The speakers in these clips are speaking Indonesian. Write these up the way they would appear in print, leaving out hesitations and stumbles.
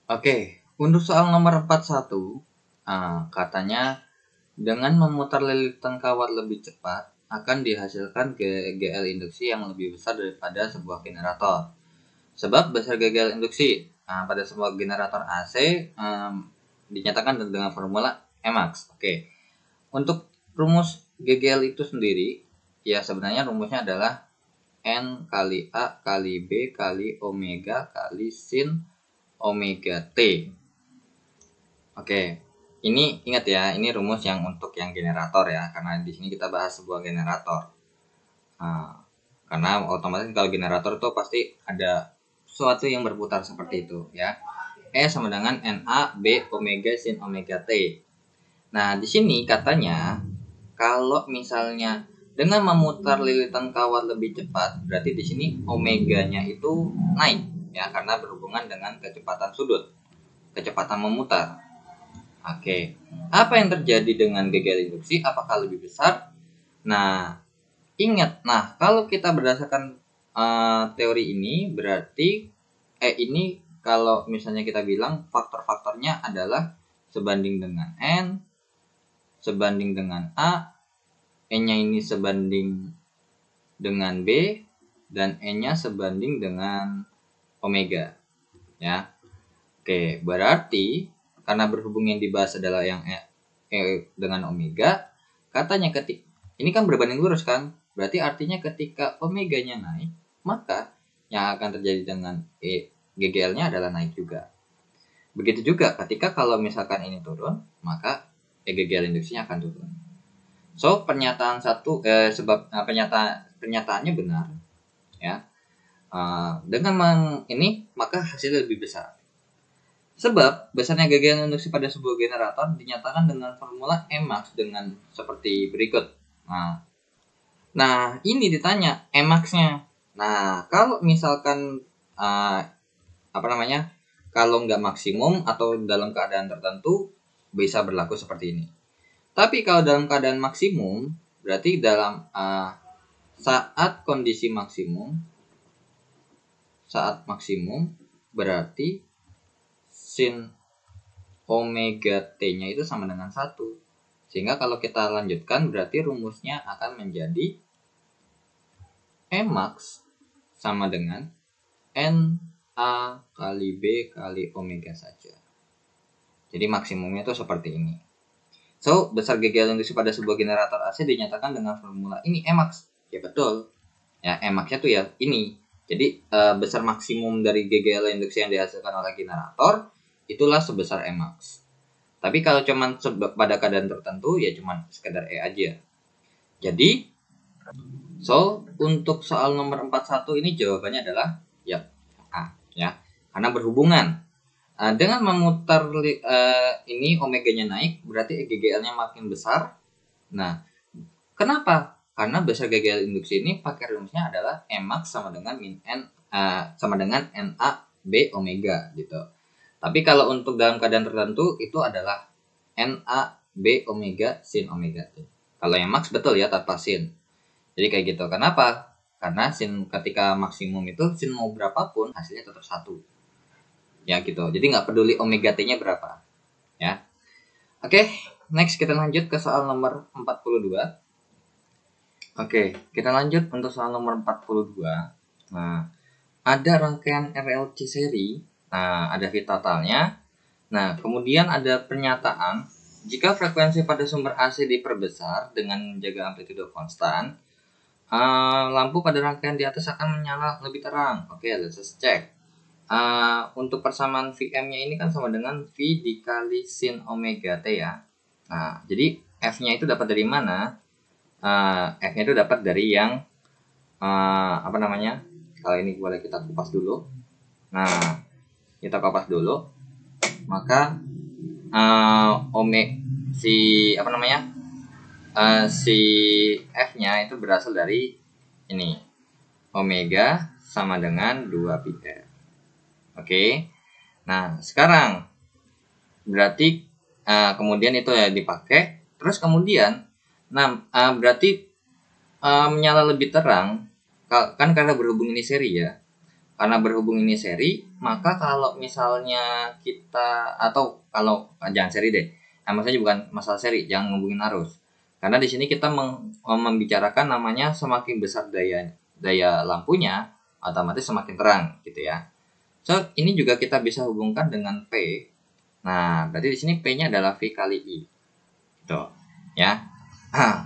Oke, untuk soal nomor 41, katanya dengan memutar lilitan kawat lebih cepat akan dihasilkan GL induksi yang lebih besar daripada sebuah generator. Sebab besar GL induksi pada sebuah generator AC dinyatakan dengan formula Emax. Oke, untuk rumus GGL itu sendiri, ya sebenarnya rumusnya adalah N kali A kali B kali omega kali sin omega T. Oke, ini ingat ya, ini rumus yang untuk yang generator ya, karena di sini kita bahas sebuah generator. Karena otomatis kalau generator itu pasti ada sesuatu yang berputar seperti itu ya. E sama dengan Na B omega sin omega T. Nah, di sini katanya kalau misalnya dengan memutar lilitan kawat lebih cepat, berarti di sini omeganya itu naik ya, karena berhubungan dengan kecepatan sudut, kecepatan memutar. Oke, apa yang terjadi dengan GGL induksi? Apakah lebih besar? Nah, ingat, kalau kita berdasarkan teori ini, berarti ini kalau misalnya kita bilang faktor-faktornya adalah sebanding dengan N, sebanding dengan A, N-nya ini sebanding dengan B, dan N-nya sebanding dengan omega. Ya, oke, berarti karena berhubung yang dibahas adalah yang E dengan omega, katanya ini kan berbanding lurus kan, berarti artinya ketika omeganya naik, maka yang akan terjadi dengan GGL-nya adalah naik juga. Begitu juga ketika kalau misalkan ini turun, maka GGL induksinya akan turun. So pernyataan pernyataannya benar, ya. Dengan ini maka hasilnya lebih besar. Sebab besarnya GGL induksi pada sebuah generator dinyatakan dengan formula Emax dengan seperti berikut. Nah ini ditanya Emax-nya. Nah kalau misalkan kalau nggak maksimum atau dalam keadaan tertentu bisa berlaku seperti ini. Tapi kalau dalam keadaan maksimum berarti dalam saat kondisi maksimum, berarti sin omega T-nya itu sama dengan 1. Sehingga kalau kita lanjutkan berarti rumusnya akan menjadi Emax sama dengan Na kali B kali omega saja. Jadi maksimumnya itu seperti ini. So, besar GGL induksi pada sebuah generator AC dinyatakan dengan formula ini Emax. Ya betul. Ya, Emax-nya tuh ya ini. Jadi besar maksimum dari GGL induksi yang dihasilkan oleh generator itulah sebesar Emax. Tapi kalau cuman pada keadaan tertentu ya cuman sekedar E aja. Jadi untuk soal nomor 41 ini jawabannya adalah ya A ya. Karena berhubungan dengan memutar ini omeganya naik berarti GGL-nya makin besar. Nah, kenapa? Karena besar GGL induksi ini pakai rumusnya adalah Emax sama dengan sama dengan Na B omega gitu. Tapi kalau untuk dalam keadaan tertentu itu adalah Na B omega sin omega T. Kalau Emax betul ya tanpa sin. Jadi kayak gitu. Kenapa? Karena sin ketika maksimum itu sin mau berapapun hasilnya tetap 1. Ya gitu. Jadi nggak peduli omega T-nya berapa. Ya. Oke, next kita lanjut ke soal nomor 42. Oke, kita lanjut untuk soal nomor 42. Nah, ada rangkaian RLC seri. Nah, ada V totalnya. Nah, kemudian ada pernyataan jika frekuensi pada sumber AC diperbesar dengan menjaga amplitude konstan, lampu pada rangkaian di atas akan menyala lebih terang. Oke, let's cek. Untuk persamaan Vm-nya ini kan sama dengan V dikali sin omega T ya. Nah, jadi F-nya itu dapat dari mana? F-nya itu dapat dari yang kalau ini boleh kita kupas dulu. Nah, kita kupas dulu. Maka si F-nya itu berasal dari ini. Omega sama dengan 2 pi R. Oke. Nah, sekarang berarti kemudian itu ya dipakai. Terus kemudian berarti menyala lebih terang kan karena berhubung ini seri ya. Karena berhubung ini seri, maka kalau misalnya kita atau kalau jangan seri deh. Maksudnya bukan masalah seri, jangan ngomongin arus. Karena di sini kita membicarakan namanya semakin besar daya lampunya, otomatis semakin terang gitu ya. So, ini juga kita bisa hubungkan dengan P. Nah, berarti di sini P-nya adalah V kali I. Gitu. Ya.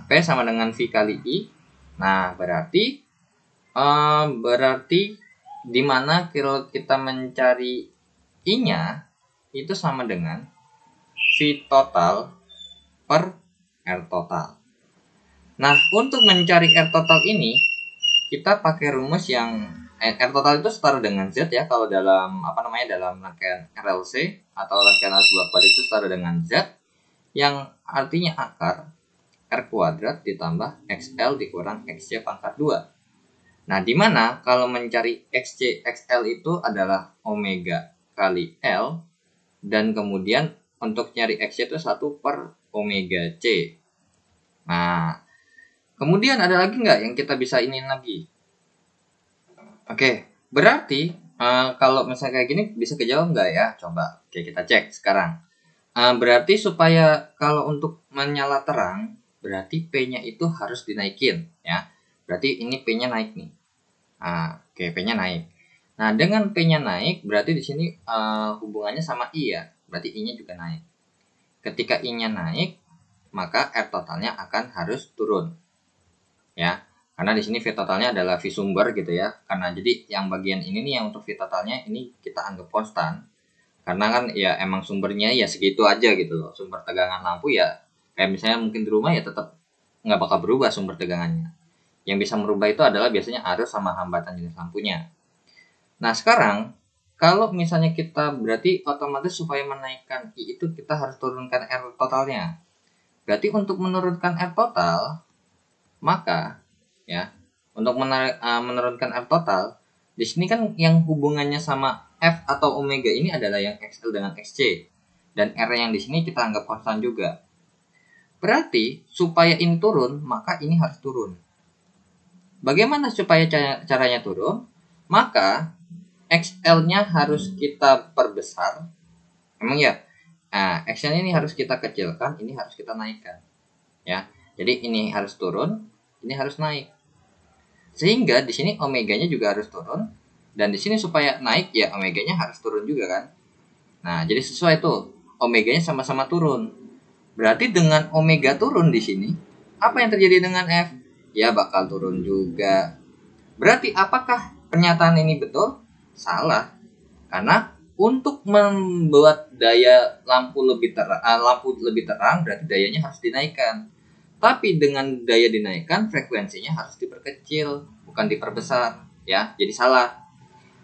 P sama dengan V kali I. Nah, berarti di mana kalau kita mencari I-nya itu sama dengan V total per R total. Nah, untuk mencari R total ini kita pakai rumus yang R total itu setara dengan Z ya, kalau dalam dalam rangkaian RLC atau rangkaian arus bolak-balik itu setara dengan Z, yang artinya akar R kuadrat ditambah XL dikurang XC pangkat 2. Nah, di mana kalau mencari XC XL itu adalah omega kali L, dan kemudian untuk nyari XC itu 1 per omega C. Nah, kemudian ada lagi nggak yang kita bisa iniin lagi? Oke, berarti kalau misalnya kayak gini bisa kejawab nggak ya? Coba, oke kita cek sekarang. Berarti supaya kalau untuk menyala terang, berarti P-nya itu harus dinaikin ya. Berarti ini P-nya naik nih. Oke, P-nya naik. Nah, dengan P-nya naik, berarti di sini hubungannya sama I ya. Berarti I-nya juga naik. Ketika I-nya naik, maka R totalnya akan harus turun. Ya. Karena di sini V totalnya adalah V sumber gitu ya. Karena jadi yang bagian ini nih yang untuk V totalnya ini kita anggap konstan. Karena kan ya emang sumbernya ya segitu aja gitu loh. Sumber tegangan lampu ya kayak misalnya mungkin di rumah ya tetap nggak bakal berubah sumber tegangannya. Yang bisa merubah itu adalah biasanya arus sama hambatan jenis lampunya. Nah, sekarang kalau misalnya kita berarti otomatis supaya menaikkan I itu kita harus turunkan R totalnya. Berarti untuk menurunkan R total, maka ya untuk menurunkan R total, di sini kan yang hubungannya sama F atau omega ini adalah yang XL dengan XC, dan R yang di sini kita anggap konstan juga. Berarti supaya ini turun, maka ini harus turun. Bagaimana supaya caranya turun? Maka XL-nya harus kita perbesar. Emang ya? Nah, XL-nya ini harus kita kecilkan, ini harus kita naikkan. Ya. Jadi ini harus turun, ini harus naik. Sehingga di sini omeganya juga harus turun, dan di sini supaya naik ya omeganya harus turun juga kan. Nah, jadi sesuai tuh. Omeganya sama-sama turun. Berarti dengan omega turun di sini, apa yang terjadi dengan F? Ya bakal turun juga. Berarti apakah pernyataan ini betul? Salah. Karena untuk membuat daya lampu lebih terang berarti dayanya harus dinaikkan. Tapi dengan daya dinaikkan frekuensinya harus diperkecil, bukan diperbesar, ya. Jadi salah.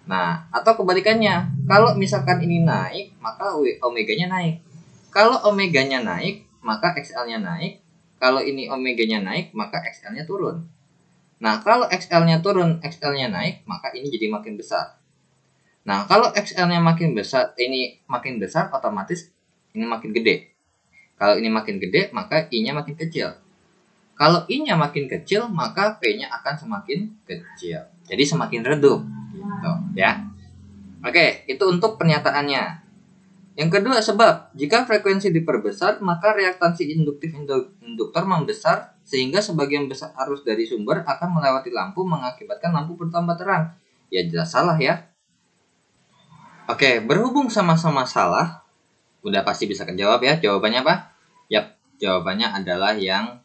Nah, atau kebalikannya, kalau misalkan ini naik, maka omeganya naik. Kalau omeganya naik, maka XL-nya naik. Kalau ini omeganya naik, maka XL-nya turun. Nah, kalau XL-nya turun, XL-nya naik, maka ini jadi makin besar. Nah, kalau XL-nya makin besar, ini makin besar, otomatis ini makin gede. Kalau ini makin gede, maka I-nya makin kecil. Kalau I-nya makin kecil, maka P-nya akan semakin kecil. Jadi semakin redup. Gitu, ya. Oke, itu untuk pernyataannya. Yang kedua, sebab jika frekuensi diperbesar, maka reaktansi induktor membesar sehingga sebagian besar arus dari sumber akan melewati lampu mengakibatkan lampu bertambah terang. Ya jelas salah ya. Oke, berhubung sama-sama salah, udah pasti bisa kejawab ya. Jawabannya apa? Yap, jawabannya adalah yang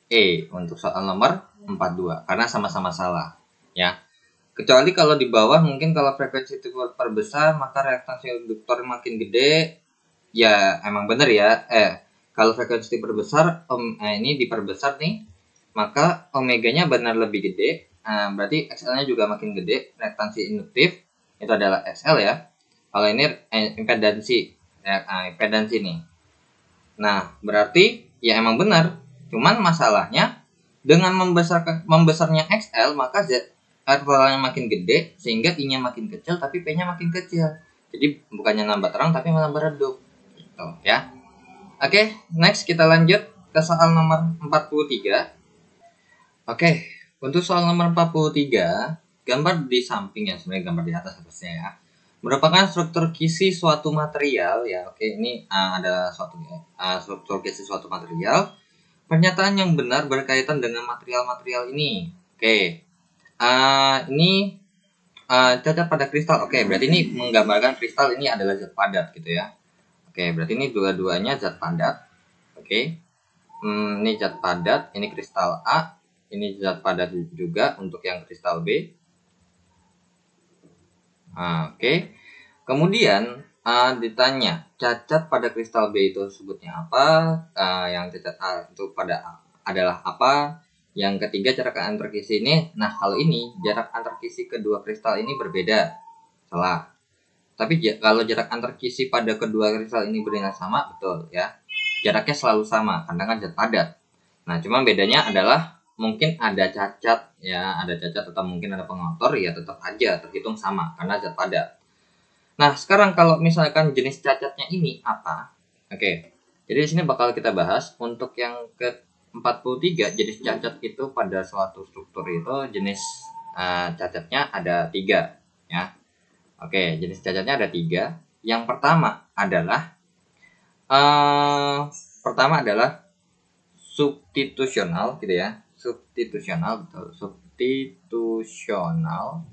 E untuk soal nomor 42 karena sama-sama salah ya. Kecuali kalau di bawah mungkin kalau frekuensi itu perbesar maka reaktansi induktor makin gede. Ya emang bener ya. Kalau frekuensi diperbesar ini diperbesar nih, maka omeganya benar lebih gede. Berarti XL-nya juga makin gede. Reaktansi induktif itu adalah XL ya. Kalau ini impedansi impedansi nih. Nah, berarti ya emang benar. Cuman masalahnya dengan membesarnya XL maka R totalnya makin gede sehingga I-nya makin kecil tapi P-nya makin kecil. Jadi bukannya nambah terang tapi malah redup. Gitu ya. Oke, next kita lanjut ke soal nomor 43. Oke, untuk soal nomor 43 gambar di samping ya, sebenarnya gambar di atas harusnya ya, merupakan struktur kisi suatu material ya. Oke, ini ada suatu struktur kisi suatu material. Pernyataan yang benar berkaitan dengan material-material ini. Oke, ini cacat pada kristal. Oke, berarti ini menggambarkan kristal ini adalah zat padat gitu ya. Oke, berarti ini dua-duanya zat padat. Oke, ini zat padat, ini kristal A, ini zat padat juga untuk yang kristal B. Oke. Kemudian ditanya cacat pada kristal B itu sebutnya apa? Yang cacat A itu adalah apa? Yang ketiga jarak antar kisi ini. Nah, kalau ini jarak antar kisi kedua kristal ini berbeda. Salah. Tapi kalau jarak antar kisi pada kedua kristal ini bernilai sama, betul ya. Jaraknya selalu sama karena kan zat padat. Nah, cuma bedanya adalah mungkin ada cacat ya, ada cacat atau mungkin ada pengotor ya, tetap aja terhitung sama karena zat padat. Nah, sekarang kalau misalkan jenis cacatnya ini apa? Oke. Jadi di sini bakal kita bahas untuk yang ke-43 jenis cacat itu pada suatu struktur itu jenis cacatnya ada 3 ya. Oke, jenis cacatnya ada 3. Yang pertama adalah substitusional gitu ya. Substitusional, betul. Substitusional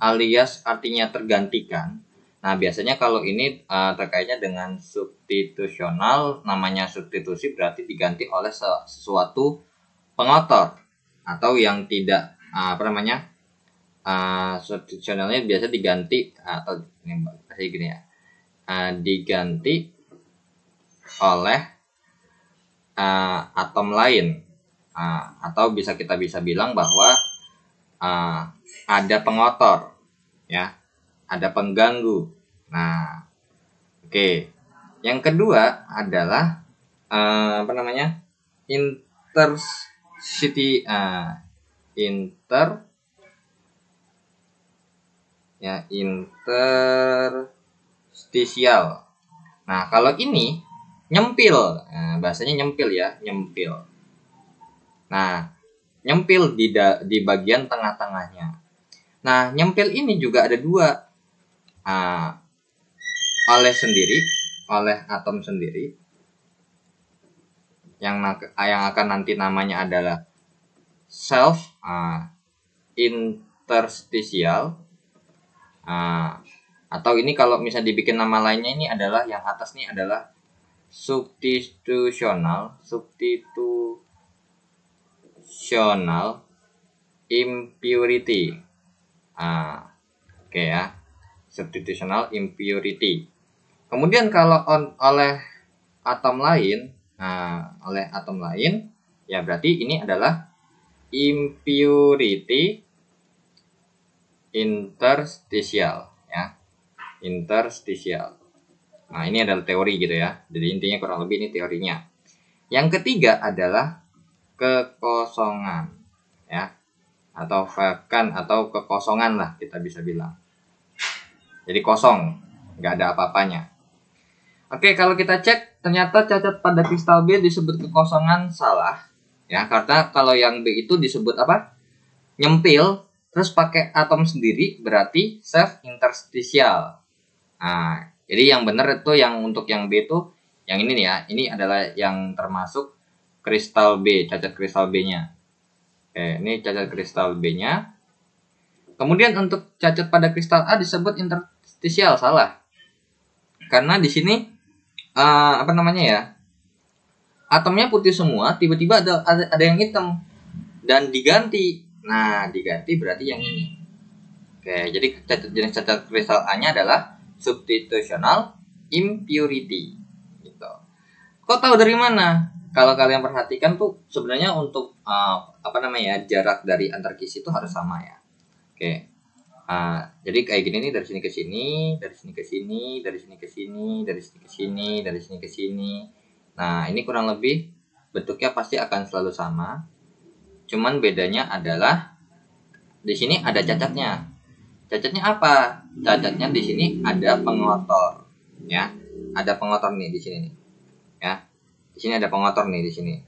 alias artinya tergantikan. Nah, biasanya kalau ini terkaitnya dengan substitusional, namanya substitusi berarti diganti oleh sesuatu pengotor atau yang tidak substitusionalnya biasa diganti atau ini kayak gini ya, diganti oleh atom lain, atau kita bisa bilang bahwa ada pengotor ya, ada pengganggu. Nah, oke. Yang kedua adalah interstisial. Nah, kalau ini nyempil, bahasanya nyempil ya, nyempil. Nah, nyempil di bagian tengah-tengahnya. Nah, nyempil ini juga ada 2. Oleh atom sendiri yang akan nanti namanya adalah self interstitial, atau ini kalau misalnya dibikin nama lainnya ini adalah yang atas ini adalah substitutional impurity. Oke ya, substitutional impurity. Kemudian kalau oleh atom lain ya berarti ini adalah impurity interstitial ya, interstitial. Nah, ini adalah teori gitu ya. Jadi intinya kurang lebih ini teorinya. Yang ketiga adalah kekosongan ya, atau vakan atau kekosongan lah kita bisa bilang. Jadi kosong, nggak ada apa-apanya. Oke, kalau kita cek ternyata cacat pada kristal B disebut kekosongan, salah ya, karena kalau yang B itu disebut apa? Nyempil terus pakai atom sendiri berarti self interstitial. Nah, jadi yang benar itu yang untuk yang B itu yang ini nih ya. Ini adalah yang termasuk kristal B, cacat kristal B-nya. Oke, ini cacat kristal B-nya. Kemudian untuk cacat pada kristal A disebut interstitial, salah. Karena di sini atomnya putih semua, tiba-tiba ada yang hitam dan diganti. Nah, diganti berarti yang ini. Oke, jadi jenis cacat kristal A-nya adalah substitutional impurity gitu. Kok tahu dari mana? Kalau kalian perhatikan tuh sebenarnya untuk jarak dari antar kisi itu harus sama ya. Oke. Jadi kayak gini nih, dari sini ke sini, dari sini ke sini, dari sini ke sini, dari sini ke sini, dari sini ke sini. Nah, ini kurang lebih bentuknya pasti akan selalu sama. Cuman bedanya adalah di sini ada cacatnya. Cacatnya apa? Cacatnya di sini ada pengotor, ya. Ada pengotor nih di sini nih. Ya. Di sini ada pengotor nih di sini.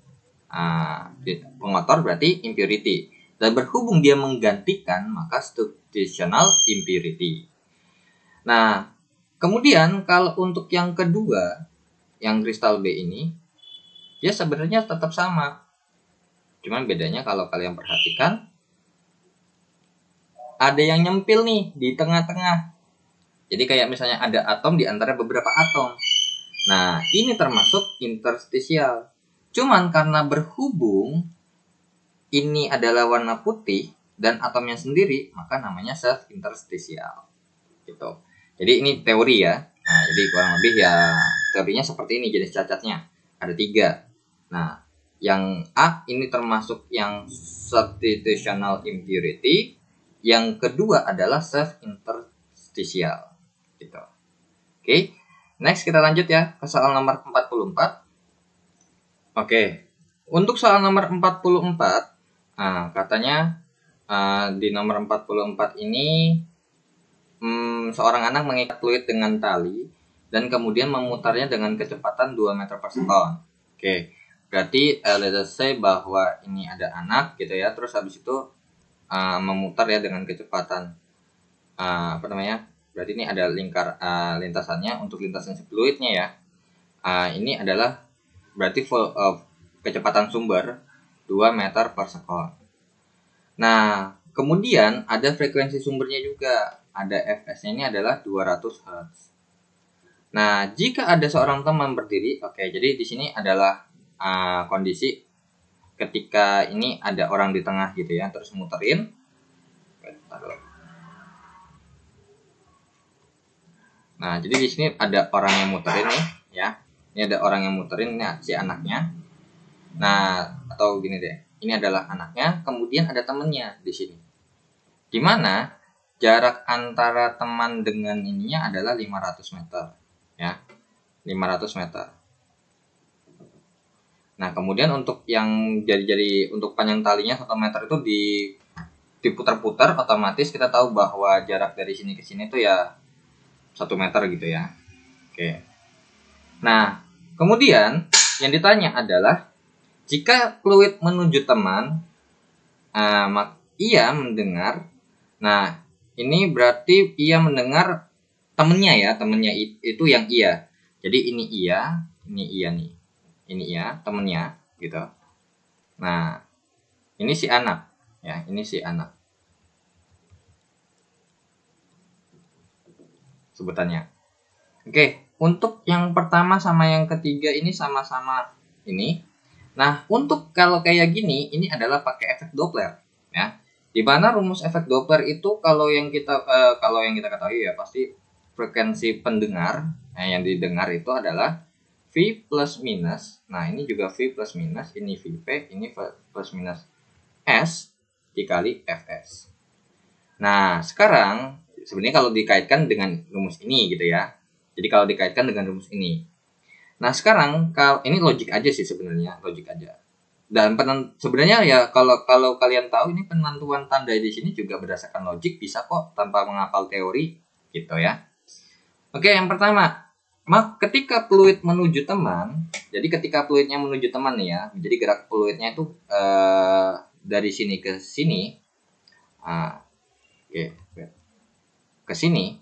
Pengotor berarti impurity. Dan berhubung dia menggantikan, maka substitutional impurity. Nah, kemudian kalau untuk yang kedua, yang kristal B ini, dia sebenarnya tetap sama. Cuman bedanya kalau kalian perhatikan, ada yang nyempil nih di tengah-tengah. Jadi kayak misalnya ada atom di antara beberapa atom. Nah, ini termasuk interstisial. Cuman karena berhubung ini adalah warna putih dan atomnya sendiri, maka namanya self interstisial. Gitu. Jadi ini teori ya. Nah, jadi kurang lebih ya teorinya seperti ini jenis cacatnya. Ada 3. Nah, yang A ini termasuk yang substitutional impurity. Yang kedua adalah self interstitial. Gitu. Oke. Next kita lanjut ya ke soal nomor 44. Oke. Untuk soal nomor 44, katanya di nomor 44 ini seorang anak mengikat fluid dengan tali dan kemudian memutarnya dengan kecepatan 2 meter per second. Oke. Berarti let's say bahwa ini ada anak gitu ya, terus habis itu memutar ya dengan kecepatan berarti ini ada lintasannya. Untuk lintasan fluidnya ya, ini adalah berarti kecepatan sumber 2 meter per second. Nah, kemudian ada frekuensi sumbernya juga, ada Fs-nya ini adalah 200 Hz. Nah, jika ada seorang teman berdiri, jadi di sini adalah kondisi ketika ini ada orang di tengah gitu ya, terus muterin. Nah, jadi di sini ada orang yang muterin nih, ya. Ini ada orang yang muterin, ya, si anaknya. Nah, atau gini deh, ini adalah anaknya, kemudian ada temennya di sini. Dimana jarak antara teman dengan ininya adalah 500 meter, ya, 500 meter. Nah, kemudian untuk yang jadi untuk panjang talinya 1 meter itu diputar-putar, otomatis kita tahu bahwa jarak dari sini ke sini itu ya 1 meter gitu ya. Oke. Nah, kemudian yang ditanya adalah jika fluid menuju teman, ia mendengar. Nah, ini berarti ia mendengar temennya ya, temennya itu yang ia. Jadi ini ia nih. Ini ia, temennya gitu. Nah, ini si anak ya, ini si anak. Sebutannya. Oke, untuk yang pertama sama yang ketiga ini sama-sama ini. Nah, untuk kalau kayak gini, ini adalah pakai efek Doppler, ya. Di mana rumus efek Doppler itu kalau yang kita ketahui ya pasti frekuensi pendengar, yang didengar itu adalah V plus minus. Nah, ini juga V plus minus, ini VP, ini plus minus S dikali Fs. Nah, sekarang sebenarnya kalau dikaitkan dengan rumus ini gitu ya. Jadi kalau dikaitkan dengan rumus ini. Nah, sekarang kalau ini logik aja sih sebenarnya, logik aja. Dan sebenarnya ya kalau kalian tahu ini penentuan tanda di sini juga berdasarkan logik, bisa kok tanpa menghafal teori gitu ya. Oke, yang pertama, ketika fluid menuju teman, jadi ketika fluidnya menuju teman nih ya, jadi gerak fluidnya itu dari sini ke sini, ke sini,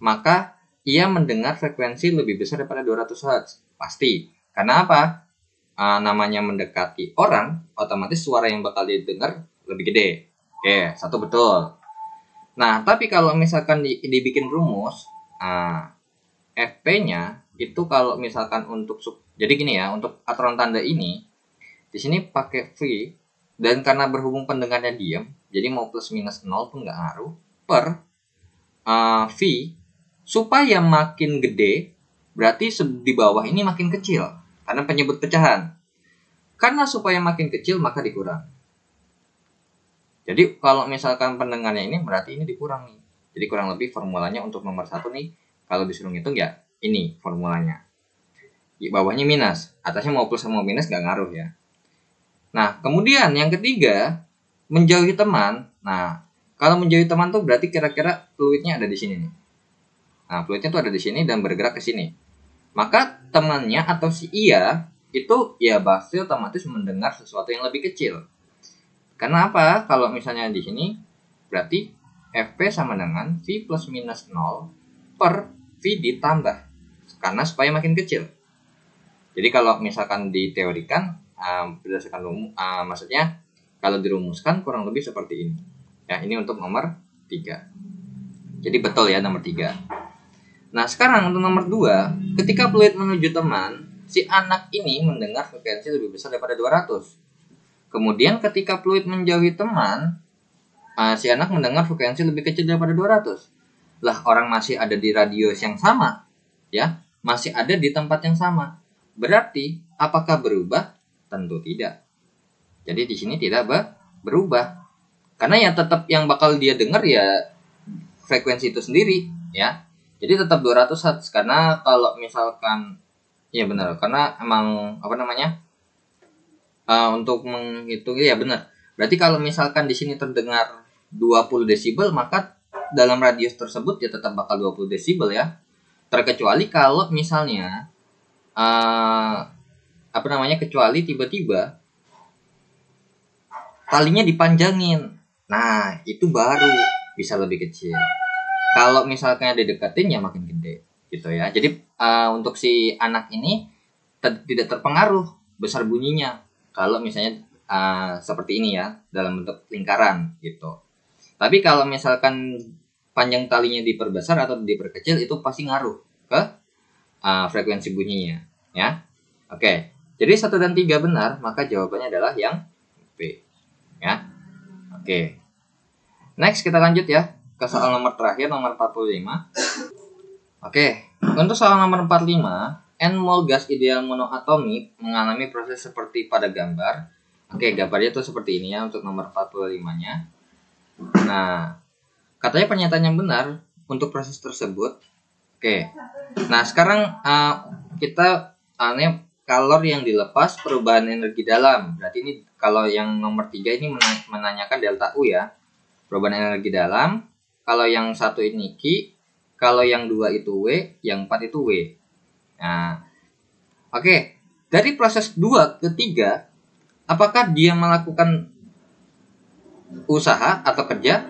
maka ia mendengar frekuensi lebih besar daripada 200 Hz. Pasti. Karena apa? Namanya mendekati orang, otomatis suara yang bakal didengar lebih gede. Oke, satu betul. Nah, tapi kalau misalkan dibikin rumus, FP-nya itu kalau misalkan jadi gini ya, untuk aturan tanda ini, di sini pakai V, dan karena berhubung pendengarnya diam, jadi mau plus minus 0 pun nggak ngaruh, per V, supaya makin gede, berarti di bawah ini makin kecil, karena penyebut pecahan. Karena supaya makin kecil, maka dikurang. Jadi kalau misalkan pendengarnya ini, berarti ini dikurang nih. Jadi kurang lebih formulanya untuk nomor 1 nih, kalau disuruh ngitung ya ini formulanya. Di bawahnya minus, atasnya mau plus sama minus nggak ngaruh ya. Nah, kemudian yang ketiga, menjauhi teman. Nah, kalau menjauhi teman tuh berarti kira-kira fluidnya ada di sini nih. Nah, fluidnya tuh ada di sini dan bergerak ke sini. Maka temannya atau si ia itu ya pasti otomatis mendengar sesuatu yang lebih kecil. Karena apa? Kalau misalnya di sini berarti Fp sama dengan V plus minus 0 per V ditambah. Karena supaya makin kecil. Jadi kalau misalkan diteorikan berdasarkan maksudnya kalau dirumuskan kurang lebih seperti ini. Ya, ini untuk nomor 3. Jadi betul ya nomor 3. Nah, sekarang untuk nomor 2, ketika fluid menuju teman, si anak ini mendengar frekuensi lebih besar daripada 200. Kemudian ketika fluid menjauhi teman, si anak mendengar frekuensi lebih kecil daripada 200. Lah, orang masih ada di radius yang sama, ya, masih ada di tempat yang sama. Berarti, apakah berubah? Tentu tidak. Jadi di sini tidak berubah. Karena ya tetap yang bakal dia dengar ya frekuensi itu sendiri, ya. Jadi tetap 200 Hz. Karena kalau misalkan, ya benar, karena emang apa namanya? Untuk menghitung ya benar. Berarti kalau misalkan di sini terdengar 20 desibel, maka dalam radius tersebut ya tetap bakal 20 desibel ya. Terkecuali kalau misalnya kecuali tiba-tiba talinya dipanjangin. Nah, itu baru bisa lebih kecil. Kalau misalnya dideketin ya makin gede gitu ya. Jadi untuk si anak ini tidak terpengaruh besar bunyinya. Kalau misalnya seperti ini ya, dalam bentuk lingkaran gitu. Tapi kalau misalkan panjang talinya diperbesar atau diperkecil, itu pasti ngaruh ke frekuensi bunyinya, ya. Oke, jadi 1 dan 3 benar, maka jawabannya adalah yang B, ya. Oke, next kita lanjut ya ke soal nomor terakhir, nomor 45. Oke, untuk soal nomor 45, N-mol gas ideal monoatomik mengalami proses seperti pada gambar. Oke, gambarnya tuh seperti ini ya untuk nomor 45-nya. Nah, katanya pernyataan yang benar untuk proses tersebut. Oke. Nah, sekarang kita kalor yang dilepas, perubahan energi dalam. Berarti ini kalau yang nomor 3 ini menanyakan delta U ya. Perubahan energi dalam. Kalau yang 1 ini Q, kalau yang 2 itu W, yang 4 itu W. Nah, oke. Dari proses 2 ke 3, apakah dia melakukan usaha atau kerja?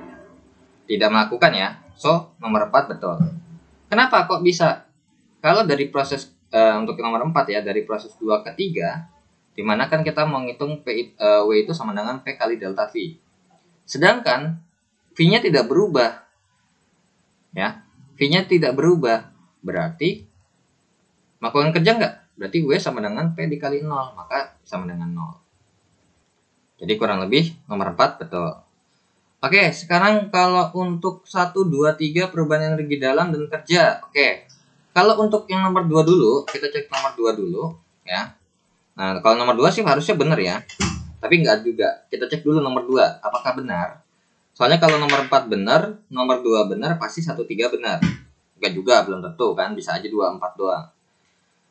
Tidak melakukan ya. So, nomor 4 betul. Kenapa kok bisa? Kalau dari proses untuk nomor 4 ya, dari proses 2 ke 3, dimana kan kita menghitung W itu sama dengan P kali delta V. Sedangkan V-nya tidak berubah. Ya, V-nya tidak berubah. Berarti melakukan kerja enggak? Berarti W sama dengan P dikali 0, maka sama dengan 0. Jadi kurang lebih nomor 4 betul. Oke, sekarang kalau untuk 1, 2, 3 perubahan energi dalam dan kerja. Oke, kalau untuk yang nomor 2 dulu, kita cek nomor 2 dulu ya. Nah, kalau nomor 2 sih harusnya benar ya. Tapi enggak juga. Kita cek dulu nomor 2, apakah benar? Soalnya kalau nomor 4 benar, nomor 2 benar, pasti 1, 3 benar. Enggak juga, belum tentu kan, bisa aja 2, 4 doang.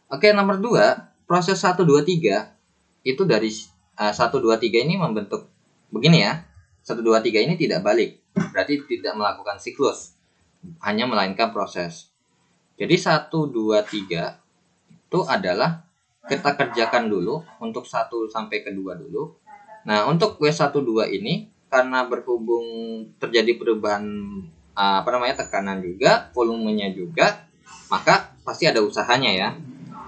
Oke, nomor 2, proses 1, 2, 3 itu dari 1, 2, 3 ini membentuk begini ya. 1, 2, 3 ini tidak balik. Berarti tidak melakukan siklus. Hanya melainkan proses. Jadi 1, 2, 3 itu adalah kita kerjakan dulu untuk 1 sampai ke 2 dulu. Nah, untuk W1, 2 ini karena berhubung terjadi perubahan tekanan juga, volumenya juga, maka pasti ada usahanya ya.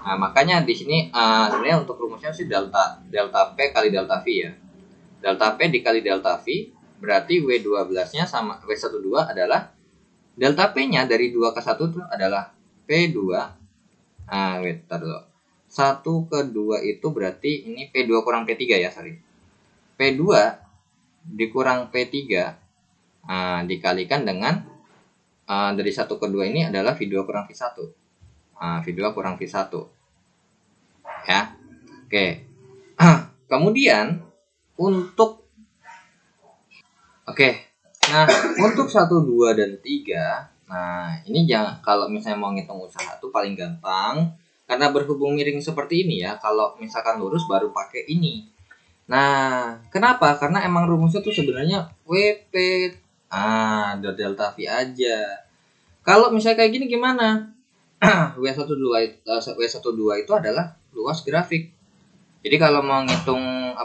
Nah, makanya di sini sebenarnya untuk rumusnya sih delta P kali delta V ya. Delta P dikali delta V berarti W12-nya sama W12 adalah delta P-nya dari 2 ke 1 itu adalah P2. Bentar dulu. 1 ke 2 itu berarti ini P2 kurang P3 ya, sorry. P2 dikurang P3 dikalikan dengan dari 1 ke 2 ini adalah V2 kurang V1. V2 kurang V1. Ya. Oke. Kemudian untuk nah, untuk 1, 2 dan 3, nah, ini jangan, kalau misalnya mau ngitung usaha tuh paling gampang karena berhubung miring seperti ini ya. Kalau misalkan lurus baru pakai ini. Nah, kenapa? Karena emang rumusnya tuh sebenarnya WP delta V aja. Kalau misalnya kayak gini gimana? W12 itu adalah luas grafik. Jadi kalau mau ngitung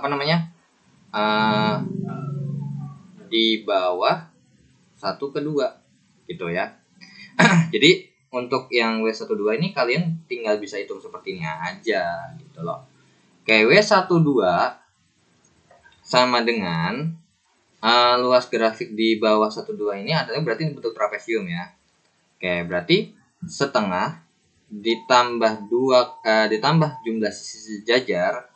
di bawah 1/2 gitu ya. Jadi untuk yang W12 ini kalian tinggal bisa hitung seperti ini aja gitu loh. Kayak W12 sama dengan luas grafik di bawah 12 ini adalah berarti bentuk trapesium ya. Oke, berarti setengah ditambah ditambah jumlah sisi sejajar.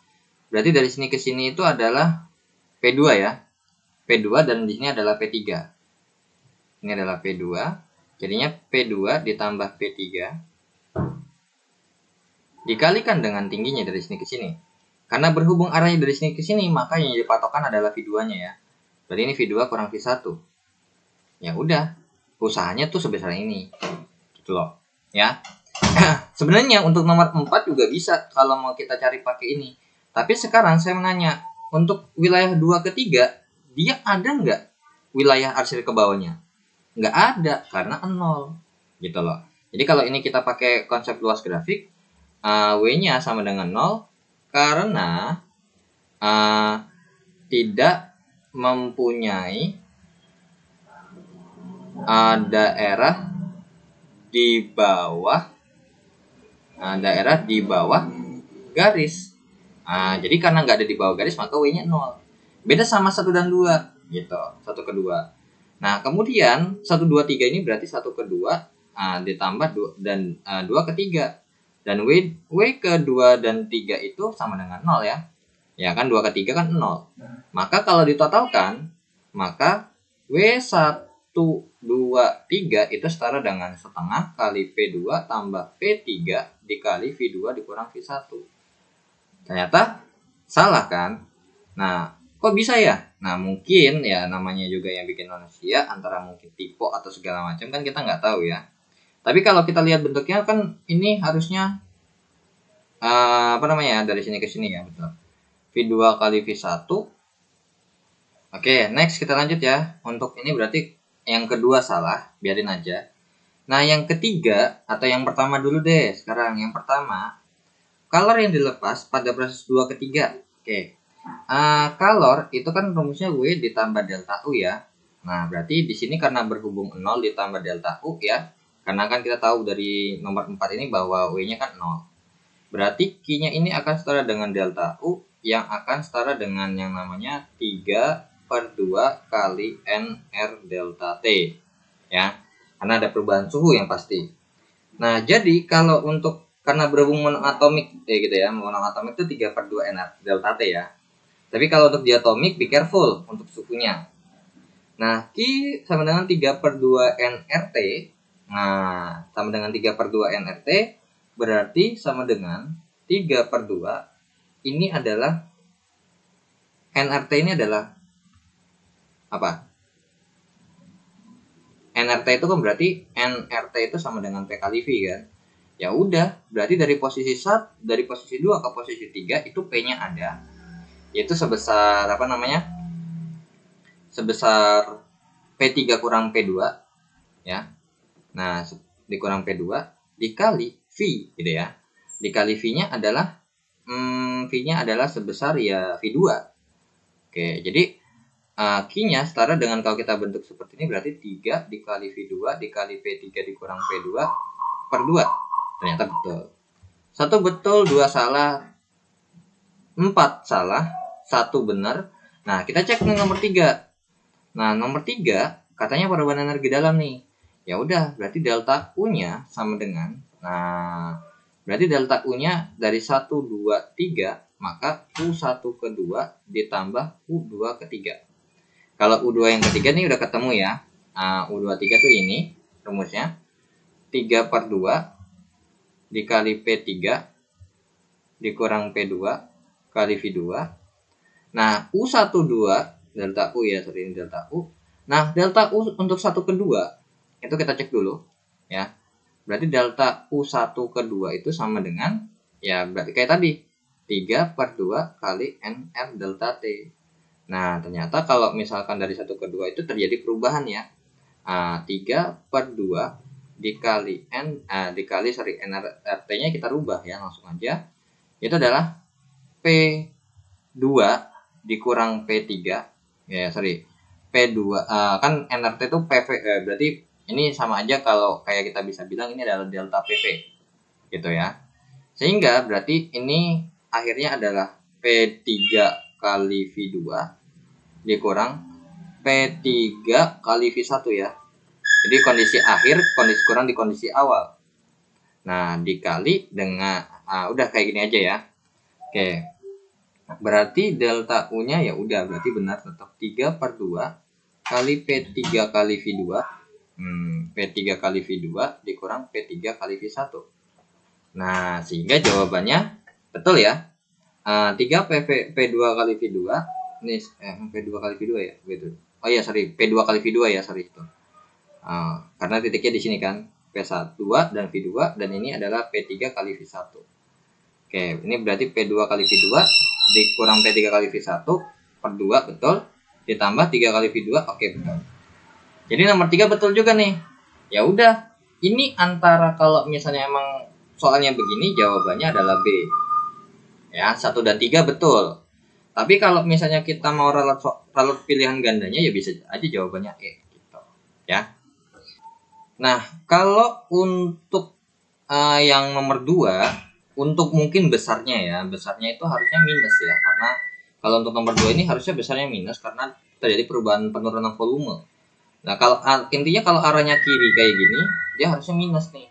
Berarti dari sini ke sini itu adalah P2 ya. P2 dan di sini adalah P3. Ini adalah P2. Jadinya P2 ditambah P3 dikalikan dengan tingginya dari sini ke sini. Karena berhubung arahnya dari sini ke sini, maka yang jadi patokan adalah V2-nya ya. Berarti ini V2 kurang V1. Ya udah, usahanya tuh sebesar ini. Gitu loh. Ya. Sebenarnya untuk nomor 4 juga bisa kalau mau kita cari pakai ini. Tapi sekarang saya menanya, untuk wilayah 2 ke 3, dia ada nggak wilayah arsir ke bawahnya? Nggak ada, karena 0. Gitu loh. Jadi kalau ini kita pakai konsep luas grafik, W-nya sama dengan 0, karena tidak mempunyai daerah di bawah garis. Jadi karena nggak ada di bawah garis, maka W-nya 0. Beda sama 1 dan 2 gitu, 1 ke 2. Nah, kemudian 1 2 3 ini berarti 1 ke 2 ditambah 2 dan 2 ke 3. Dan W ke 2 dan 3 itu sama dengan 0 ya. Ya kan 2 ke 3 kan 0. Maka kalau ditotalkan, maka W1 2 3 itu setara dengan setengah kali P2 tambah P3 dikali V2 dikurang V1. Ternyata salah kan? Nah, kok bisa ya? Nah, mungkin ya namanya juga yang bikin manusia, antara mungkin tipe atau segala macam kan kita nggak tahu ya. Tapi kalau kita lihat bentuknya kan ini harusnya dari sini ke sini ya, betul. V2 kali V1. Oke, next kita lanjut ya. Untuk ini berarti yang kedua salah, biarin aja. Nah, yang ketiga atau yang pertama dulu deh. Sekarang yang pertama, kalor yang dilepas pada proses 2 ke 3. Oke. Kalor itu kan rumusnya W ditambah delta U ya. Nah, berarti di sini karena berhubung 0 ditambah delta U ya. Karena kan kita tahu dari nomor 4 ini bahwa W-nya kan 0. Berarti Q-nya ini akan setara dengan delta U yang akan setara dengan yang namanya 3/2 kali NR delta T. Ya, karena ada perubahan suhu yang pasti. Nah, jadi kalau untuk karena berhubung monoatomik gitu ya, monoatomik itu 3/2 NR delta T ya. Tapi kalau untuk diatomik, be careful untuk suhunya. Nah, Q sama dengan 3/2 nRT. Nah, sama dengan 3/2 nRT, berarti sama dengan 3/2. Ini adalah, nRT ini adalah apa? nRT itu kan berarti, nRT itu sama dengan P kali V kan? Ya udah, berarti dari posisi 2 ke posisi 3 itu P-nya ada. Yaitu sebesar sebesar P3 kurang P2 ya. Nah, dikurang P2 dikali V gitu ya. Dikali V-nya adalah V-nya adalah sebesar ya V2. Oke, jadi Q-nya setara dengan kalau kita bentuk seperti ini berarti 3 dikali V2 dikali P3 dikurang P2/2. Ternyata betul. 1 betul, 2 salah, 4 salah, 1 benar. Nah, kita cek nih nomor 3. Nah, nomor 3 katanya perubahan energi dalam nih. Ya udah, berarti delta U-nya sama dengan, berarti delta U-nya dari 1, 2, 3, maka U1 ke 2 ditambah U2 ke 3. Kalau U2 yang ketiga nih udah ketemu ya. U2 3 tuh ini rumusnya 3/2 dikali P3 dikurang P2 kali V2. Nah, U12 delta U ya, ini delta U. Nah, delta U untuk 1 ke 2 itu kita cek dulu ya. Berarti delta U1 ke 2 itu sama dengan ya berarti kayak tadi 3/2 kali NR delta T. Nah, ternyata kalau misalkan dari 1 ke 2 itu terjadi perubahan ya. 3/2 dikali NRT-nya kita rubah ya, langsung aja. Itu adalah P2 dikurang P3 ya sorry P2 kan nRT itu PV berarti ini sama aja kalau kayak kita bisa bilang ini adalah delta PV gitu ya. Sehingga berarti ini akhirnya adalah P3 kali V2 dikurang P3 kali V1 ya. Jadi kondisi akhir, kondisi kurang di kondisi awal. Nah, dikali dengan udah kayak gini aja ya. Oke. Berarti delta U-nya ya udah berarti benar tetap 3/2 kali P3 kali V2. P3 kali V2 dikurang P3 kali V1. Nah, sehingga jawabannya betul ya. 3 P2 kali V2 ini P2 kali V2 ya, gitu. Oh iya, sorry, P2 kali V2 ya, sorry itu. Karena titiknya di sini kan P1 dan V2 dan ini adalah P3 kali V1. Oke, ini berarti P2 kali V2 dikurang P3 kali V1 per 2 betul, ditambah 3 kali V2 oke betul. Jadi nomor 3 betul juga nih. Ya udah, ini antara kalau misalnya emang soalnya begini jawabannya adalah B. Ya, 1 dan 3 betul. Tapi kalau misalnya kita mau ralat pilihan gandanya ya bisa aja jawabannya E gitu. Ya. Nah, kalau untuk yang nomor 2, untuk mungkin besarnya ya, besarnya itu harusnya minus ya, karena kalau untuk nomor 2 ini harusnya besarnya minus karena terjadi perubahan penurunan volume. Nah, kalau intinya kalau arahnya kiri kayak gini, dia harusnya minus nih,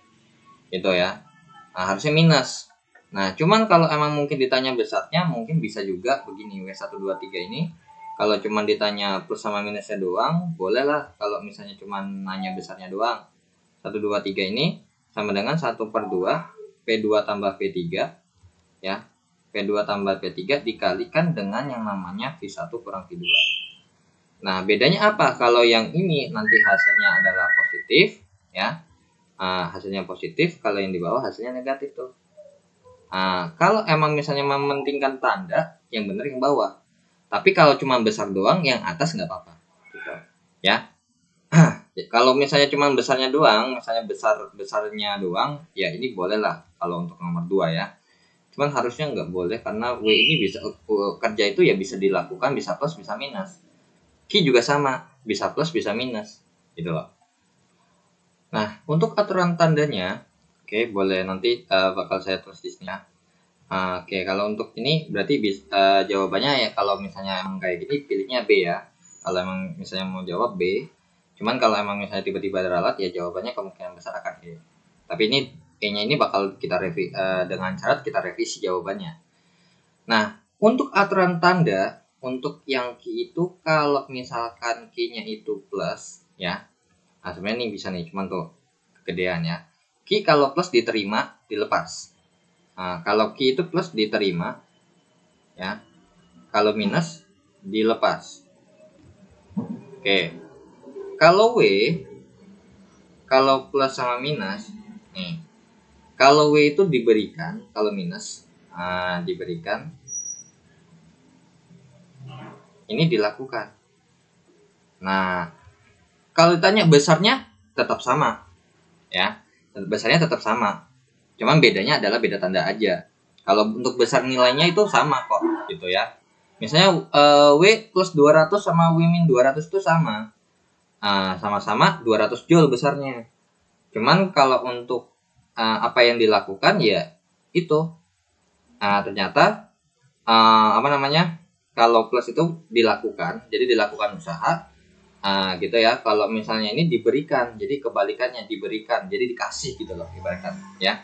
gitu ya. Nah, harusnya minus. Nah, cuman kalau emang mungkin ditanya besarnya, mungkin bisa juga begini, W1, 2, 3 ini. Kalau cuman ditanya plus sama minusnya doang, boleh lah kalau misalnya cuman nanya besarnya doang. 1, 2, 3 ini sama dengan 1/2 P2 tambah P3 ya. P2 tambah P3 dikalikan dengan yang namanya V1 kurang V2. Nah, bedanya apa? Kalau yang ini nanti hasilnya adalah positif ya. Hasilnya positif, kalau yang di bawah hasilnya negatif tuh. Kalau emang misalnya mementingkan tanda, yang benar yang bawah. Tapi kalau cuma besar doang, yang atas nggak apa-apa gitu. Ya. Kalau misalnya cuma besarnya doang, misalnya besarnya doang, ya ini boleh lah kalau untuk nomor 2 ya. Cuman harusnya nggak boleh karena W ini bisa kerja itu ya bisa dilakukan, bisa plus, bisa minus. Q juga sama, bisa plus, bisa minus, gitu loh. Nah, untuk aturan tandanya, oke, boleh nanti bakal saya tulis di sini ya. Oke, kalau untuk ini berarti jawabannya ya kalau misalnya emang kayak gini pilihnya B ya. Kalau emang misalnya mau jawab B, cuman kalau emang misalnya tiba-tiba ralat ya jawabannya kemungkinan besar akan E. Tapi ini E-nya ini bakal kita dengan syarat kita revisi jawabannya. Nah, untuk aturan tanda untuk yang Q itu kalau misalkan Q-nya itu plus ya. Nah, sebenarnya ini bisa nih cuman tuh kegedean ya. Q kalau plus diterima, dilepas. Nah, kalau Q itu plus diterima ya. Kalau minus dilepas. Oke. Kalau W, kalau plus sama minus, nih. Kalau W itu diberikan, kalau minus diberikan, ini dilakukan. Nah, kalau ditanya besarnya tetap sama, ya. Besarnya tetap sama. Cuman bedanya adalah beda tanda aja. Kalau untuk besar nilainya itu sama kok, gitu ya. Misalnya W plus 200 sama W min 200 itu sama. Sama-sama 200 joule besarnya. Cuman kalau untuk apa yang dilakukan ya itu ternyata kalau plus itu dilakukan, jadi dilakukan usaha gitu ya. Kalau misalnya ini diberikan, jadi kebalikannya diberikan, jadi dikasih gitu loh ibaratkan ya.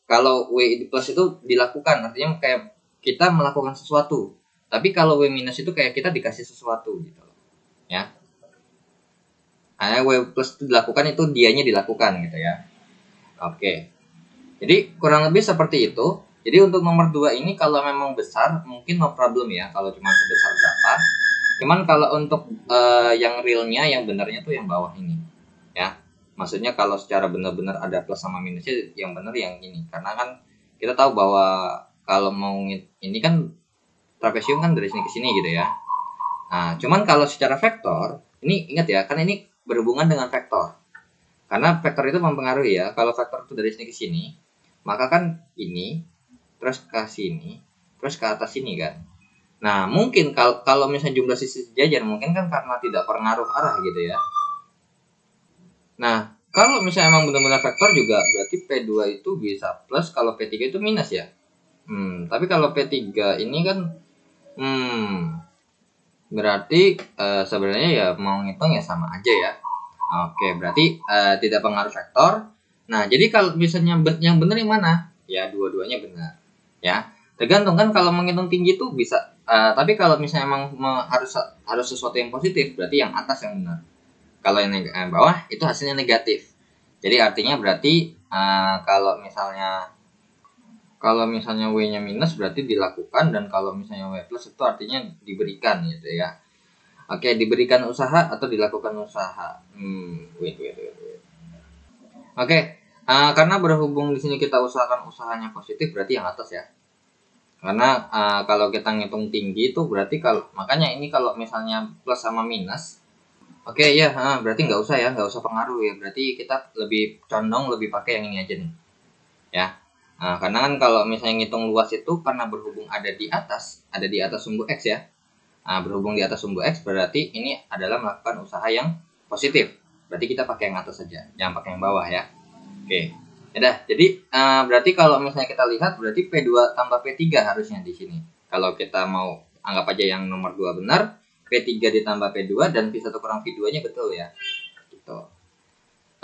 Kalau W plus itu dilakukan, artinya kayak kita melakukan sesuatu. Tapi kalau W minus itu kayak kita dikasih sesuatu gitu loh ya. W plus itu dilakukan, itu dianya dilakukan gitu ya. Oke. Jadi kurang lebih seperti itu. Jadi untuk nomor 2 ini kalau memang besar mungkin no problem ya kalau cuma sebesar berapa. Cuman kalau untuk yang realnya, yang benarnya tuh yang bawah ini ya. Maksudnya kalau secara benar-benar ada plus sama minusnya, yang benar yang ini. Karena kan kita tahu bahwa kalau mau ini kan trapesium kan dari sini ke sini gitu ya. Nah, cuman kalau secara vektor, ini ingat ya, kan ini berhubungan dengan vektor. Karena vektor itu mempengaruhi ya. Kalau vektor itu dari sini ke sini, maka kan ini terus ke sini, terus ke atas sini kan. Nah, mungkin kalau misalnya jumlah sisi sejajar mungkin kan karena tidak pengaruh arah gitu ya. Nah, kalau misalnya emang benar-benar vektor juga berarti P2 itu bisa plus, kalau P3 itu minus ya. Tapi kalau P3 ini kan berarti sebenarnya ya mau ngitung ya sama aja ya. Oke, berarti tidak pengaruh vektor. Nah, jadi kalau misalnya yang benar yang mana? Ya, dua-duanya benar. Ya, tergantung kan kalau menghitung tinggi itu bisa. Tapi kalau misalnya emang harus sesuatu yang positif, berarti yang atas yang benar. Kalau yang bawah itu hasilnya negatif. Jadi artinya berarti kalau misalnya W-nya minus berarti dilakukan, dan kalau misalnya W plus itu artinya diberikan gitu ya. Oke, diberikan usaha atau dilakukan usaha. Wait. Oke, karena berhubung di sini kita usahakan usahanya positif, berarti yang atas ya. Karena kalau kita ngitung tinggi itu berarti makanya ini kalau misalnya plus sama minus, oke ya, berarti nggak usah pengaruh ya. Berarti kita lebih condong lebih pakai yang ini aja nih, ya. Karena kan kalau misalnya ngitung luas itu karena berhubung ada di atas sumbu X ya. Berhubung di atas sumbu X berarti ini adalah melakukan usaha yang positif. Berarti kita pakai yang atas saja, jangan pakai yang bawah ya. Oke. Ya, jadi berarti kalau misalnya kita lihat berarti P2 tambah P3 harusnya di sini. Kalau kita mau anggap aja yang nomor 2 benar, P3 ditambah P2 dan P1 kurang P2-nya betul ya. Gitu.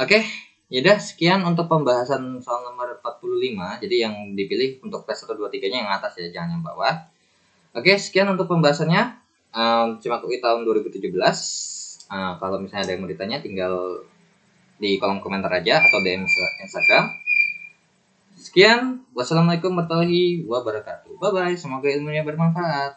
Oke, yaudah sekian untuk pembahasan soal nomor 45. Jadi yang dipilih untuk P1 2 3-nya yang atas ya, jangan yang bawah. Oke, sekian untuk pembahasannya. Cimak UI tahun 2017. Kalau misalnya ada yang mau ditanya tinggal di kolom komentar aja atau DM Instagram. Sekian, wassalamualaikum warahmatullahi wabarakatuh. Bye bye, semoga ilmunya bermanfaat.